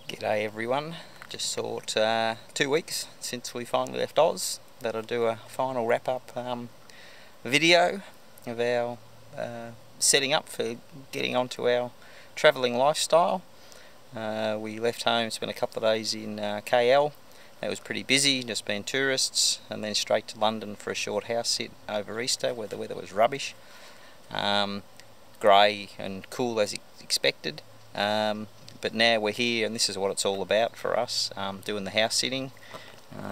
G'day everyone, just thought 2 weeks since we finally left Oz that I'd do a final wrap up video of our setting up for getting onto our travelling lifestyle. We left home, spent a couple of days in KL. It was pretty busy, just being tourists, and then straight to London for a short house sit over Easter where the weather was rubbish. Grey and cool as expected. But now we're here and this is what it's all about for us, doing the house sitting.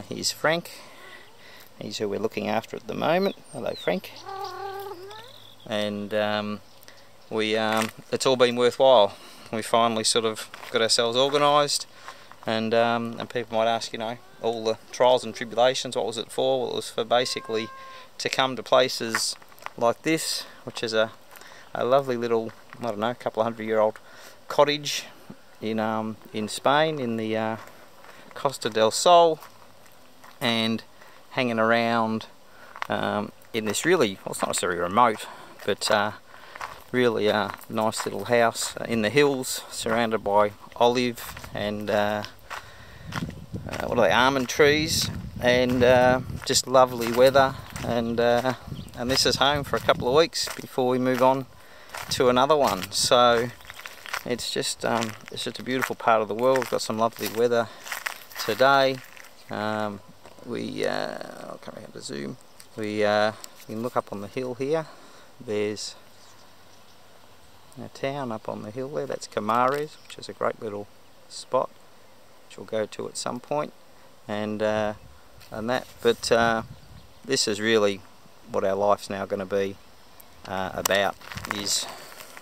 Here's Frank, he's who we're looking after at the moment. Hello Frank. And it's all been worthwhile. We finally sort of got ourselves organised, and people might ask, you know, all the trials and tribulations, what was it for? Well, it was for basically to come to places like this, which is a lovely little, I don't know, couple of 100-year-old cottage in Spain, in the Costa del Sol, and hanging around in this really, well, it's not necessarily remote, but really a nice little house in the hills, surrounded by olive and what are they, almond trees, and just lovely weather, and this is home for a couple of weeks before we move on to another one. So it's just a beautiful part of the world. We've got some lovely weather today. I'll come around to zoom. You can look up on the hill here. There's a town up on the hill there. That's Camares, which is a great little spot, which we'll go to at some point. And that. But this is really what our life's now going to be about.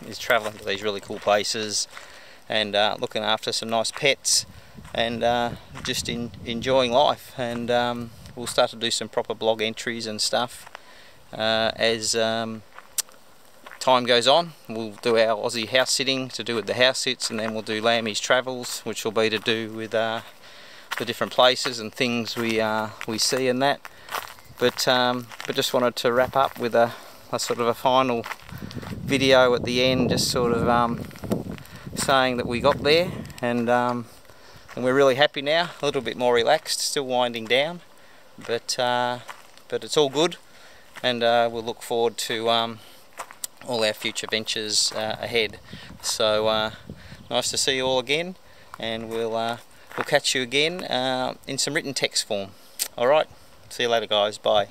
Is travelling to these really cool places and looking after some nice pets and just enjoying life. And we'll start to do some proper blog entries and stuff as time goes on. We'll do our Aussie house sitting to do with the house sits, and then we'll do Lammy's travels, which will be to do with the different places and things we see and that. But just wanted to wrap up with a sort of a final video at the end, just sort of saying that we got there, and we're really happy now, a little bit more relaxed, still winding down, but it's all good, and we'll look forward to all our future ventures ahead. So nice to see you all again, and we'll catch you again in some written text form. Alright, see you later guys, bye.